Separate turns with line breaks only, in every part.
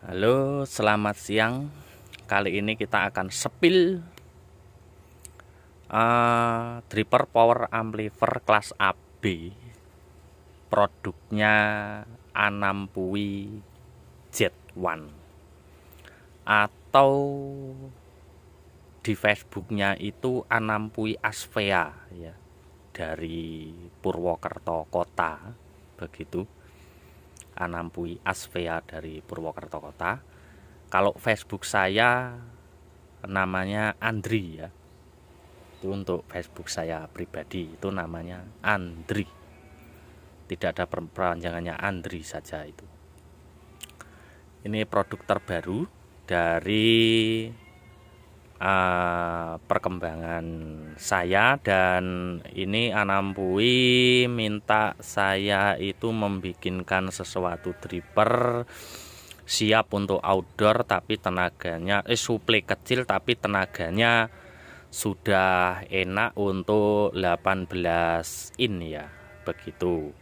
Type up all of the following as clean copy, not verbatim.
Halo, selamat siang. Kali ini kita akan spill dripper power amplifier kelas AB. Produknya Anampui Z1 atau di Facebooknya itu Anampui Asvea ya, dari Purwokerto Kota begitu. Anampui Asvea dari Purwokerto Kota. Kalau Facebook saya namanya Andri ya. Itu untuk Facebook saya pribadi itu namanya Andri. Tidak ada perpanjangannya, Andri saja itu. Ini produk terbaru dari perkembangan saya, dan ini Anampui minta saya itu membikinkan sesuatu dripper siap untuk outdoor tapi tenaganya suplai kecil tapi tenaganya sudah enak untuk 18 in ya begitu,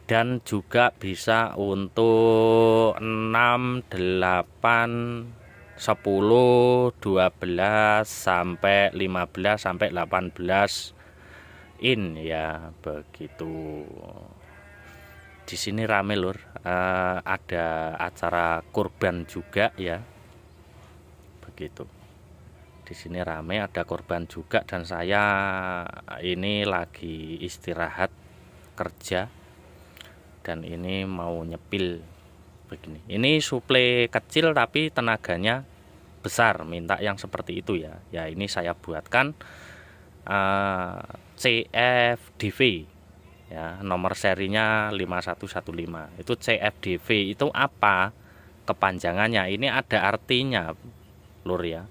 dan juga bisa untuk 6, 8, 10, 12 sampai 15 sampai 18 in ya begitu. Di sini rame lur, ada acara kurban juga ya begitu. Di sini rame, ada kurban juga, dan saya ini lagi istirahat kerja dan ini mau nyepil begini. Ini suplai kecil tapi tenaganya besar, minta yang seperti itu ya. Ya ini saya buatkan CFDV ya, nomor serinya 5115. Itu CFDV itu apa kepanjangannya? Ini ada artinya lur ya.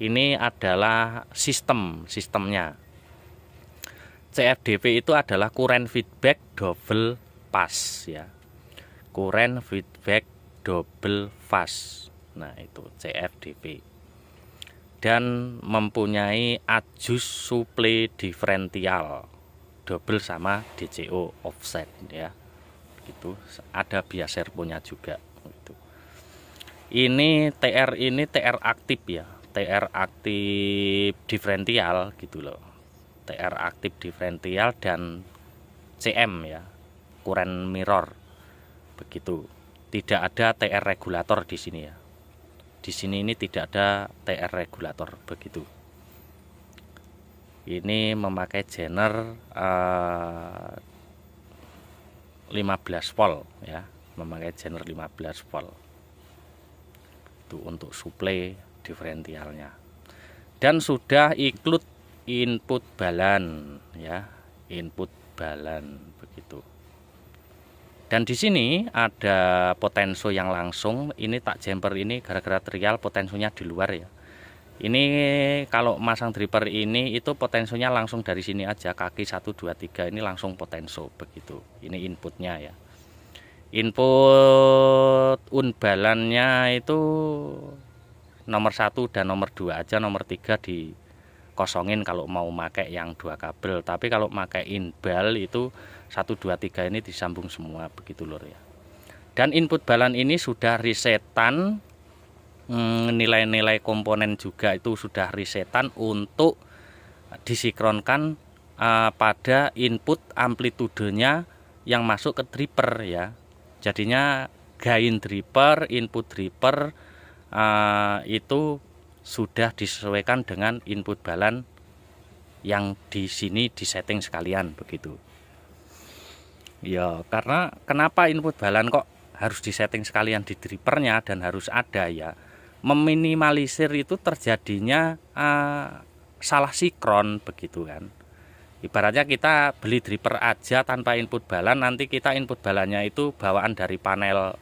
Ini adalah sistemnya. CFDV itu adalah current feedback double pass ya. Current feedback double fast. Nah itu CFDV, dan mempunyai adjust supply differential double sama DCO offset ya gitu. Ada bias servonya juga gitu. Ini TR aktif ya, TR aktif diferensial gitu loh, TR aktif diferensial, dan CM ya, current mirror begitu. Tidak ada TR regulator di sini ya. Di sini ini tidak ada TR regulator begitu. Ini memakai jener 15 volt ya, memakai jener 15 volt. Itu untuk suplai diferensialnya. Dan sudah include input balan ya, input balan begitu. Dan di sini ada potenso yang langsung. Ini tak jumper ini gara-gara trial potensonya di luar ya. Ini kalau masang dripper ini itu potensonya langsung dari sini aja, kaki 1 2 3 ini langsung potenso begitu. Ini inputnya ya. Input unbalannya itu nomor 1 dan nomor 2 aja, nomor 3 dikosongin kalau mau pakai yang 2 kabel. Tapi kalau pakai inbal itu 1 2 3 ini disambung semua begitu lur ya. Dan input balan ini sudah resetan, nilai-nilai komponen juga itu sudah resetan untuk disinkronkan pada input amplitudenya yang masuk ke dripper ya. Jadinya gain dripper, input dripper itu sudah disesuaikan dengan input balan yang di sini disetting sekalian begitu. Ya, karena kenapa input balan kok harus disetting sekalian di drippernya dan harus ada ya? Meminimalisir itu terjadinya salah sinkron begitu kan. Ibaratnya kita beli dripper aja tanpa input balan, nanti kita input balannya itu bawaan dari panel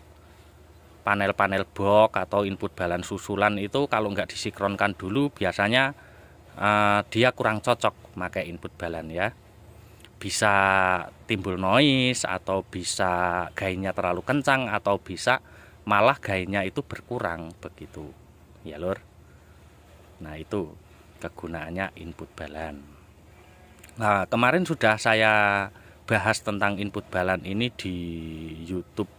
box atau input balan susulan, itu kalau nggak disinkronkan dulu biasanya dia kurang cocok pakai input balan ya. Bisa timbul noise, atau bisa gainnya terlalu kencang, atau bisa malah gainnya itu berkurang begitu ya lur. Nah itu kegunaannya input balan. Nah kemarin sudah saya bahas tentang input balan ini di YouTube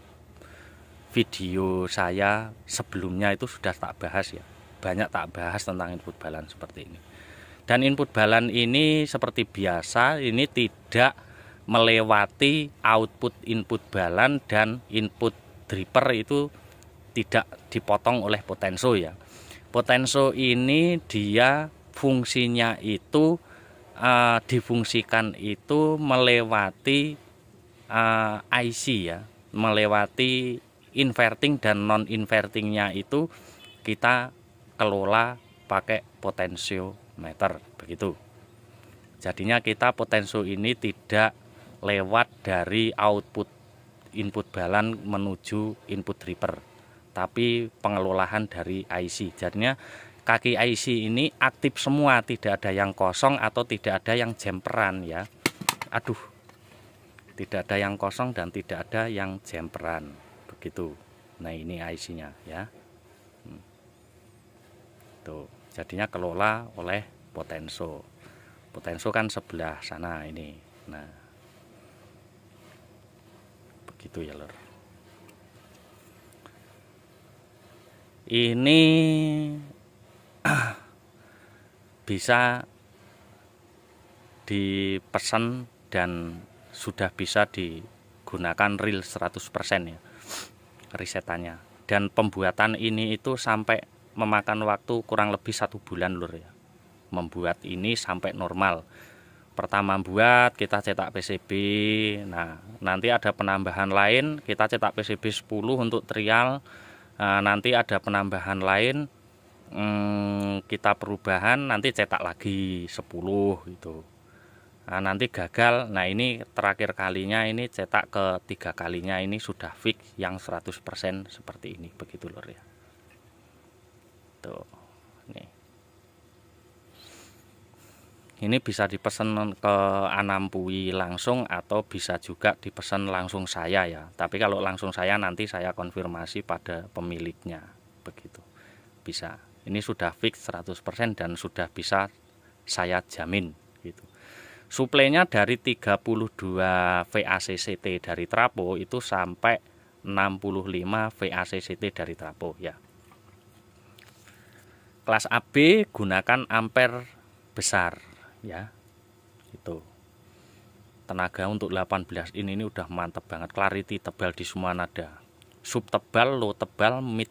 video saya sebelumnya itu sudah tak bahas ya, banyak tak bahas tentang input balan seperti ini. Dan input balan ini seperti biasa, ini tidak melewati output input balan dan input dripper itu tidak dipotong oleh potenso ya. Potenso ini dia fungsinya itu difungsikan itu melewati IC ya, melewati inverting dan non invertingnya itu kita kelola pakai potensiometer begitu. Jadinya kita potenso ini tidak lewat dari output input balan menuju input dripper, tapi pengelolaan dari IC. Jadinya kaki IC ini aktif semua, tidak ada yang kosong atau tidak ada yang jemperan ya. Aduh, tidak ada yang kosong dan tidak ada yang jemperan begitu. Nah ini IC-nya ya. Tuh, jadinya kelola oleh potenso. Potenso kan sebelah sana ini. Nah, begitu ya lor. Ini bisa dipesan dan sudah bisa digunakan real 100% ya risetannya. Dan pembuatan ini itu sampai memakan waktu kurang lebih 1 bulan lur ya. Membuat ini sampai normal. Pertama buat kita cetak PCB. Nah, nanti ada penambahan lain, kita cetak PCB 10 untuk trial. Nanti ada penambahan lain, kita perubahan, nanti cetak lagi 10 gitu. Nah, nanti gagal. Nah, ini terakhir kalinya ini cetak ketiga kalinya ini sudah fix yang 100% seperti ini begitu lur ya. Tuh. Nih. Ini bisa dipesan ke Anampui langsung atau bisa juga dipesan langsung saya ya. Tapi kalau langsung saya nanti saya konfirmasi pada pemiliknya begitu. Bisa. Ini sudah fix 100% dan sudah bisa saya jamin gitu. Suplainya dari 32 VACCT dari trapo itu sampai 65 VACCT dari trapo ya. Kelas AB gunakan ampere besar ya. Itu. Tenaga untuk 18 ini udah mantep banget, clarity tebal di semua nada. Sub tebal, low tebal, mid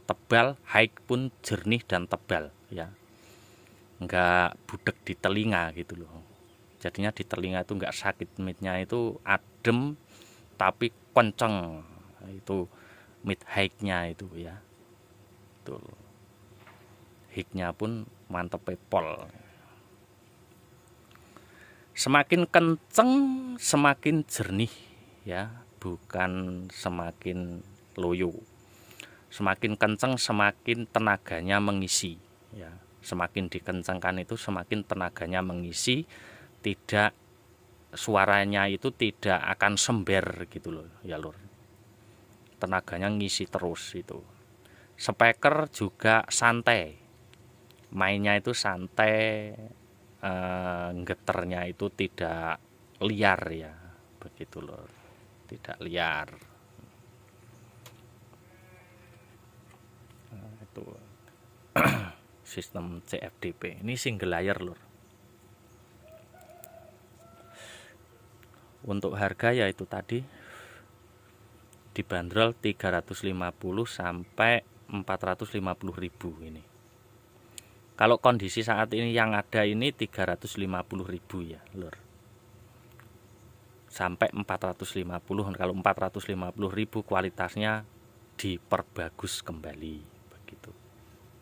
tebal, high pun jernih dan tebal ya. Enggak budek di telinga gitu loh. Jadinya di telinga itu enggak sakit, midnya itu adem tapi kenceng. Itu mid high-nya itu ya. Tuh. High-nya pun mantep pol. Semakin kenceng semakin jernih ya, bukan semakin loyo. Semakin kenceng semakin tenaganya mengisi ya. Semakin dikencengkan itu semakin tenaganya mengisi, tidak suaranya itu tidak akan sember gitu loh ya lur. Tenaganya ngisi terus itu. Speaker juga santai. Mainnya itu santai. Geternya itu tidak liar ya begitu loh, tidak liar. Nah, itu sistem CFDP ini single layer lur. Untuk harga yaitu tadi dibanderol 350 sampai 450.000 ini. Kalau kondisi saat ini yang ada ini 350.000 ya lur. Sampai 450. Kalau 450.000 kualitasnya diperbagus kembali begitu.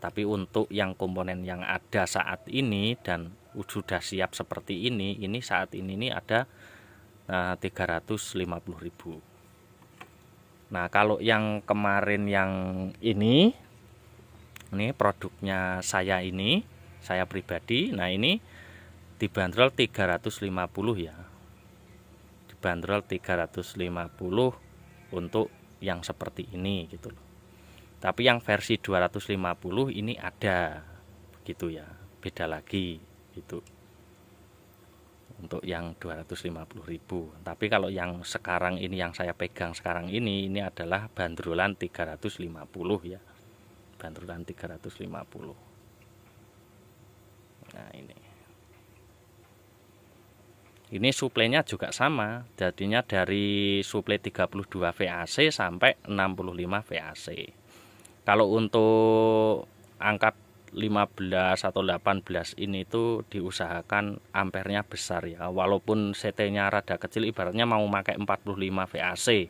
Tapi untuk yang komponen yang ada saat ini dan sudah siap seperti ini saat ini ada 350.000. Nah, kalau yang kemarin yang ini produknya saya pribadi. Nah, ini dibanderol 350 ya. Dibanderol 350 untuk yang seperti ini gitu loh. Tapi yang versi 250 ini ada begitu ya. Beda lagi gitu. untuk yang 250.000. Tapi kalau yang sekarang ini, yang saya pegang sekarang ini adalah bandrolan 350 ya, bandrolan 350. Nah ini suplainya juga sama, jadinya dari suplai 32 VAC sampai 65 VAC. Kalau untuk angkat 15 atau 18 ini tuh diusahakan ampernya besar ya, walaupun CT-nya rada kecil, ibaratnya mau pakai 45 VAC.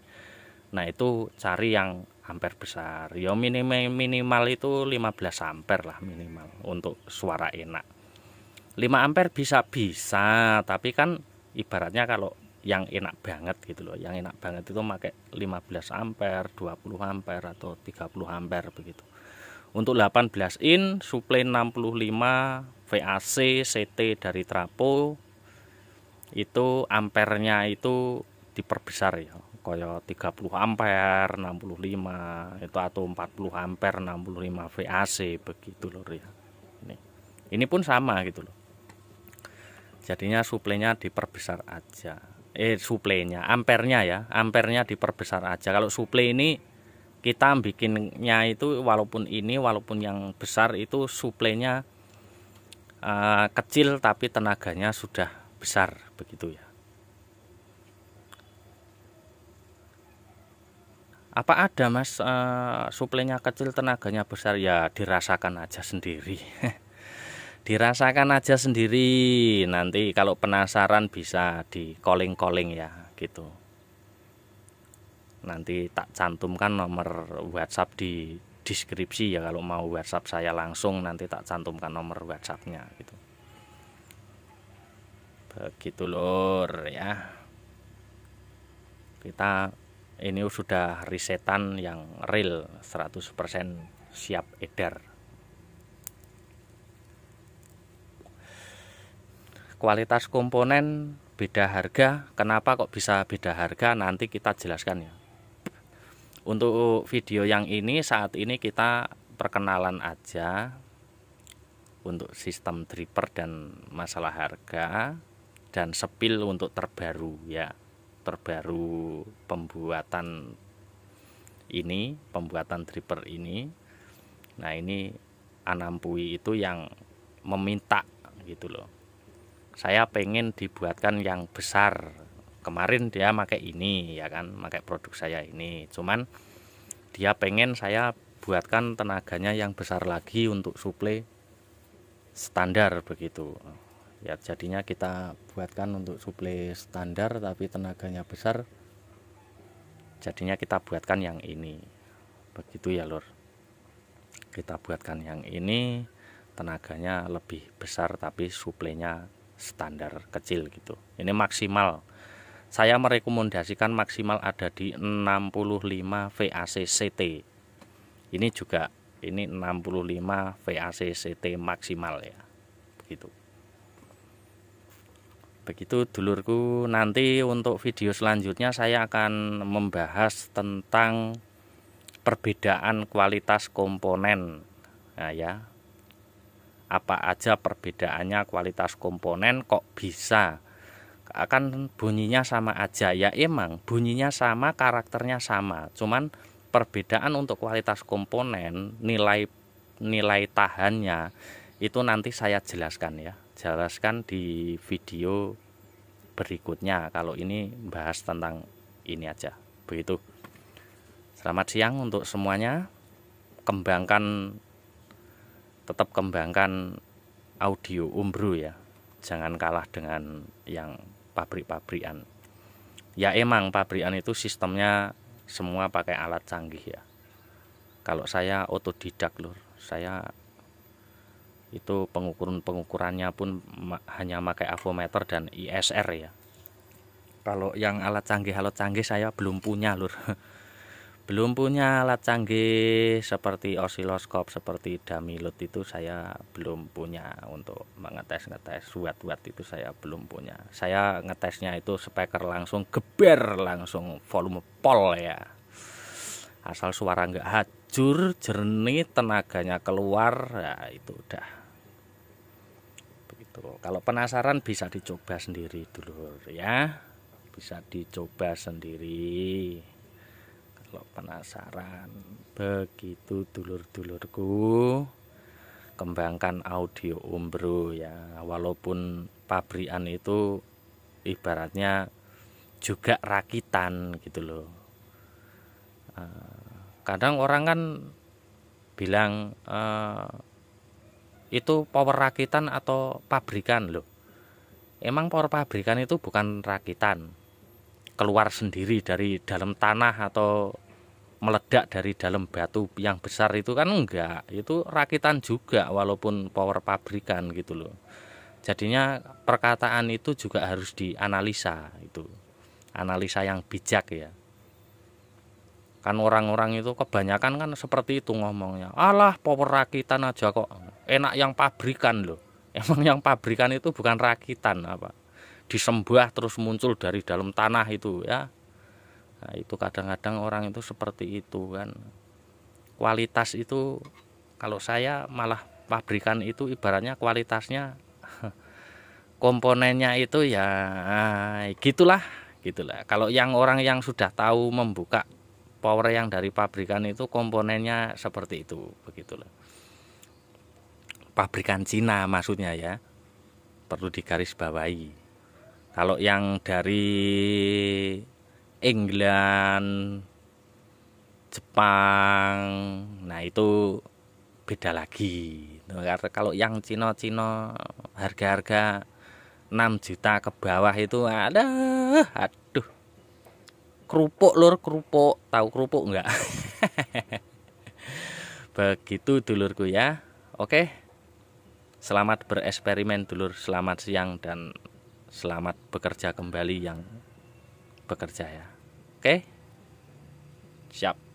Nah itu cari yang ampere besar ya, minimal itu 15 ampere lah minimal untuk suara enak. 5 ampere bisa, tapi kan ibaratnya kalau yang enak banget gitu loh, yang enak banget itu pakai 15 ampere, 20 ampere atau 30 ampere begitu. Untuk 18 in suplai 65 VAC CT dari trapo itu ampernya itu diperbesar ya, kayak 30 ampere 65 itu, atau 40 ampere 65 VAC begitu loh ya. Ini pun sama gitu loh. Jadinya suplainya diperbesar aja. Suplainya, ampernya ya, ampernya diperbesar aja. Kalau suplai ini kita bikinnya itu walaupun yang besar itu suplainya kecil tapi tenaganya sudah besar begitu ya. Apa ada mas suplainya kecil tenaganya besar? Ya dirasakan aja sendiri. Dirasakan aja sendiri, nanti kalau penasaran bisa di calling ya gitu. Nanti tak cantumkan nomor WhatsApp di deskripsi ya, kalau mau WhatsApp saya langsung nanti tak cantumkan nomor WhatsAppnya gitu. Begitu lur ya. Kita ini sudah risetan yang real 100% siap edar. Kualitas komponen beda harga, kenapa kok bisa beda harga nanti kita jelaskan ya. Untuk video yang ini saat ini kita perkenalan aja untuk sistem dripper dan masalah harga dan sepil untuk terbaru ya, terbaru pembuatan dripper ini. Nah ini Anampui itu yang meminta gitu loh, saya pengen dibuatkan yang besar. Kemarin dia pakai ini ya kan, pakai produk saya ini, cuman dia pengen saya buatkan tenaganya yang besar lagi untuk suplai standar begitu ya. Jadinya kita buatkan untuk suplai standar tapi tenaganya besar, jadinya kita buatkan yang ini begitu ya lur. Kita buatkan yang ini tenaganya lebih besar tapi suplainya standar kecil gitu. Ini maksimal, saya merekomendasikan maksimal ada di 65 VAC CT. Ini juga ini 65 VAC CT maksimal ya. Begitu dulurku. Nanti untuk video selanjutnya saya akan membahas tentang perbedaan kualitas komponen. Nah ya, apa aja perbedaannya kualitas komponen, kok bisa akan bunyinya sama aja ya. Emang bunyinya sama, karakternya sama, cuman perbedaan untuk kualitas komponen, nilai tahannya itu nanti saya jelaskan ya, jelaskan di video berikutnya. Kalau ini bahas tentang ini aja begitu. Selamat siang untuk semuanya. Tetap kembangkan audio Umbro ya, jangan kalah dengan yang pabrik-pabrikan. Ya emang pabrikan itu sistemnya semua pakai alat canggih ya. Kalau saya otodidak lur, saya itu pengukurannya pun hanya pakai avometer dan ISR ya. Kalau yang alat canggih saya belum punya lur. Belum punya alat canggih seperti osiloskop, seperti Damilut itu saya belum punya. Untuk mengetes watt itu saya belum punya. Saya ngetesnya itu speaker langsung geber, langsung volume pol ya. Asal suara nggak hajur, jernih, tenaganya keluar, ya itu udah begitu. Tuh, kalau penasaran bisa dicoba sendiri dulur ya, bisa dicoba sendiri kalau penasaran. Begitu dulur-dulurku, kembangkan audio Umbro ya, walaupun pabrikan itu ibaratnya juga rakitan gitu loh. Kadang orang kan bilang itu power rakitan atau pabrikan loh. Emang power pabrikan itu bukan rakitan, keluar sendiri dari dalam tanah atau meledak dari dalam batu yang besar itu kan enggak. Itu rakitan juga walaupun power pabrikan gitu loh. Jadinya perkataan itu juga harus dianalisa, itu analisa yang bijak ya. Kan orang-orang itu kebanyakan kan seperti itu ngomongnya, alah power rakitan aja kok, enak yang pabrikan loh. Emang yang pabrikan itu bukan rakitan apa, disembah terus muncul dari dalam tanah itu ya. Nah, itu kadang-kadang orang itu seperti itu kan. Kualitas itu kalau saya malah pabrikan itu ibaratnya kualitasnya komponennya itu ya gitulah. Kalau yang orang yang sudah tahu membuka power yang dari pabrikan itu komponennya seperti itu, begitulah. Pabrikan Cina maksudnya ya, perlu digarisbawahi. Kalau yang dari England, Jepang, nah itu beda lagi. Kalau yang Cina-Cina harga-harga 6 juta ke bawah itu aduh, kerupuk lur, kerupuk, tahu kerupuk enggak? Begitu dulurku ya. Oke, selamat bereksperimen dulur, selamat siang dan selamat bekerja kembali yang bekerja ya. Oke, siap.